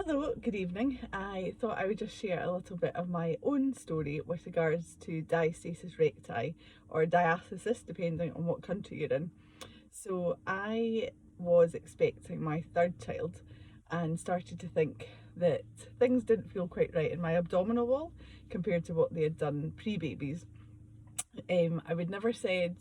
Hello, good evening. I thought I would just share a little bit of my own story with regards to diastasis recti or diastasis, depending on what country you're in. So I was expecting my third child and started to think that things didn't feel quite right in my abdominal wall compared to what they had done pre-babies. I would never said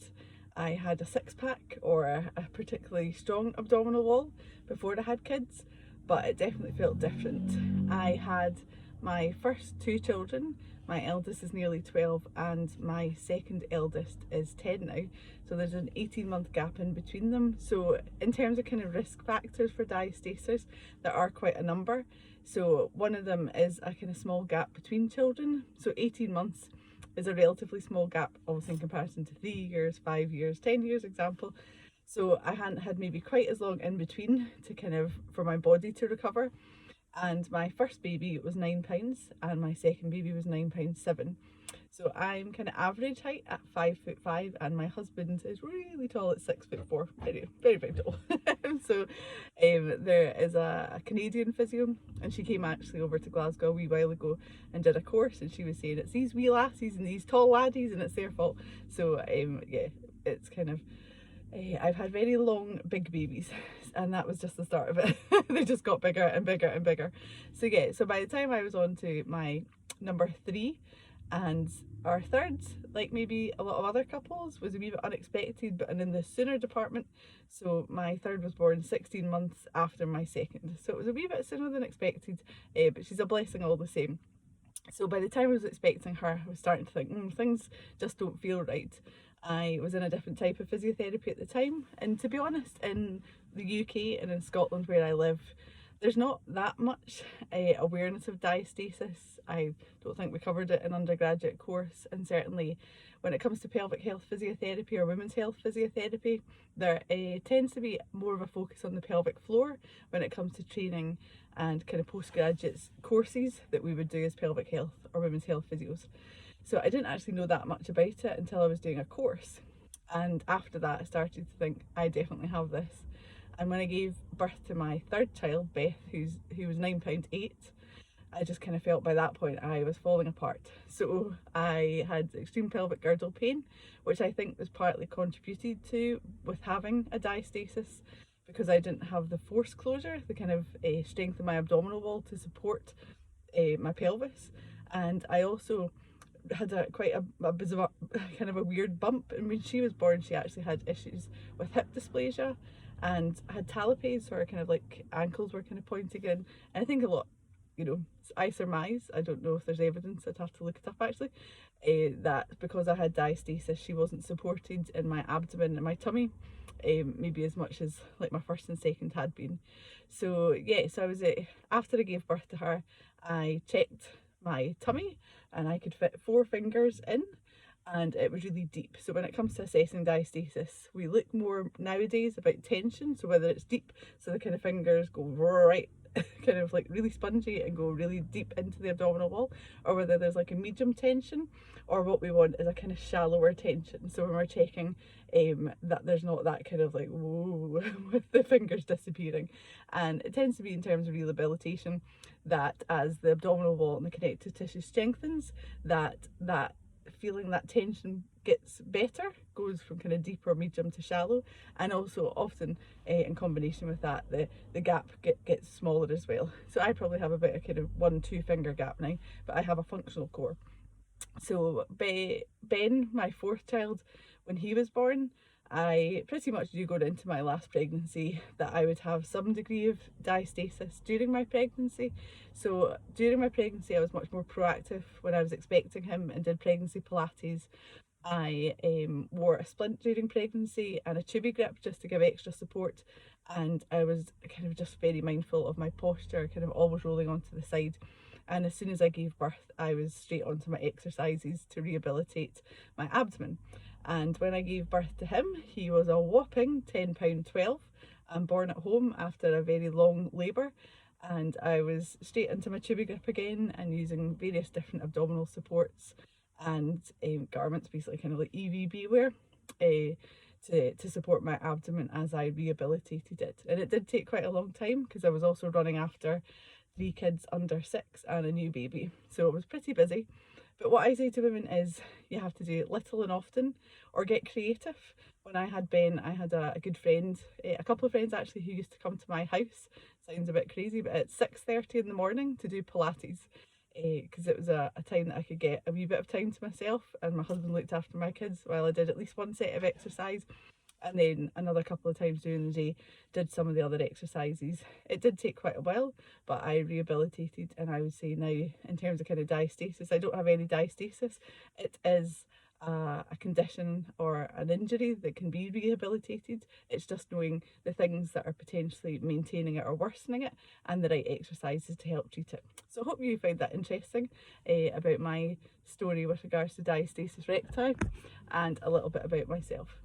I had a six pack or a particularly strong abdominal wall before I had kids, but it definitely felt different. I had my first two children. My eldest is nearly 12 and my second eldest is 10 now. So there's an 18-month gap in between them. So in terms of kind of risk factors for diastasis, there are quite a number. So one of them is a kind of small gap between children. So 18 months is a relatively small gap, obviously in comparison to 3 years, 5 years, 10 years example. So I hadn't had maybe quite as long in between to kind of for my body to recover. And my first baby was £9 and my second baby was £9.7. So I'm kind of average height at 5'5", and my husband is really tall at 6'4", very, very, very tall. So there is a Canadian physio, and she came actually over to Glasgow a wee while ago and did a course, and she was saying it's these wee lassies and these tall laddies and it's their fault. So yeah, it's kind of I've had very long big babies and that was just the start of it. They just got bigger and bigger and bigger. So yeah, so by the time I was on to my number 3, and our third, like maybe a lot of other couples, was a wee bit unexpected, but in the sooner department. So my third was born 16 months after my second, so it was a wee bit sooner than expected, but she's a blessing all the same. So by the time I was expecting her, I was starting to think, things just don't feel right. I was in a different type of physiotherapy at the time, and to be honest, in the UK and in Scotland where I live, there's not that much awareness of diastasis. I don't think we covered it in undergraduate course, and certainly when it comes to pelvic health physiotherapy or women's health physiotherapy, there tends to be more of a focus on the pelvic floor when it comes to training and kind of postgraduate courses that we would do as pelvic health or women's health physios. So I didn't actually know that much about it until I was doing a course. And after that, I started to think, I definitely have this. And when I gave birth to my third child, Beth, who was £9.8, I just kind of felt by that point I was falling apart. So I had extreme pelvic girdle pain, which I think was partly contributed to with having a diastasis, because I didn't have the force closure, the kind of strength in my abdominal wall to support my pelvis. And I also had quite a bizarre, kind of a weird bump, and when she was born she actually had issues with hip dysplasia and had talipes, so her kind of like ankles were kind of pointing in. And I think a lot, I surmise, I don't know if there's evidence, I'd have to look it up actually, that because I had diastasis she wasn't supported in my abdomen and my tummy, maybe as much as like my first and second had been. So yeah, so I was after I gave birth to her, I checked my tummy and I could fit 4 fingers in, and it was really deep. So when it comes to assessing diastasis, we look more nowadays about tension, so whether it's deep, so the kind of fingers go right kind of like really spongy and go really deep into the abdominal wall, or whether there's like a medium tension, or what we want is a kind of shallower tension. So when we're checking that there's not that kind of like whoa with the fingers disappearing. And it tends to be in terms of rehabilitation that as the abdominal wall and the connective tissue strengthens, that feeling, that tension gets better, goes from kind of deep or medium to shallow, and also often in combination with that the gap gets smaller as well. So I probably have about a kind of 1-2 finger gap now, but I have a functional core. So Ben, my fourth child, when he was born, I pretty much knew going into my last pregnancy that I would have some degree of diastasis during my pregnancy. So during my pregnancy I was much more proactive when I was expecting him and did pregnancy Pilates. I wore a splint during pregnancy and a tubie grip just to give extra support, and I was kind of just very mindful of my posture, kind of always rolling onto the side. And as soon as I gave birth, I was straight onto my exercises to rehabilitate my abdomen. And when I gave birth to him, he was a whopping £10.12 and born at home after a very long labour. And I was straight into my tubie grip again and using various different abdominal supports and garments, basically kind of like EVB wear, to support my abdomen as I rehabilitated it. And it did take quite a long time because I was also running after 3 kids under 6 and a new baby, so it was pretty busy. But what I say to women is you have to do little and often, or get creative. When I had Ben, I had a good friend, a couple of friends actually, who used to come to my house. Sounds a bit crazy, but at 6:30 in the morning to do Pilates, because it was a time that I could get a wee bit of time to myself, and my husband looked after my kids while I did at least one set of exercise, and then another couple of times during the day did some of the other exercises. It did take quite a while, but I rehabilitated, and I would say now, in terms of kind of diastasis, I don't have any diastasis. It is a condition or an injury that can be rehabilitated. It's just knowing the things that are potentially maintaining it or worsening it, and the right exercises to help treat it. So I hope you found that interesting, about my story with regards to diastasis recti, and a little bit about myself.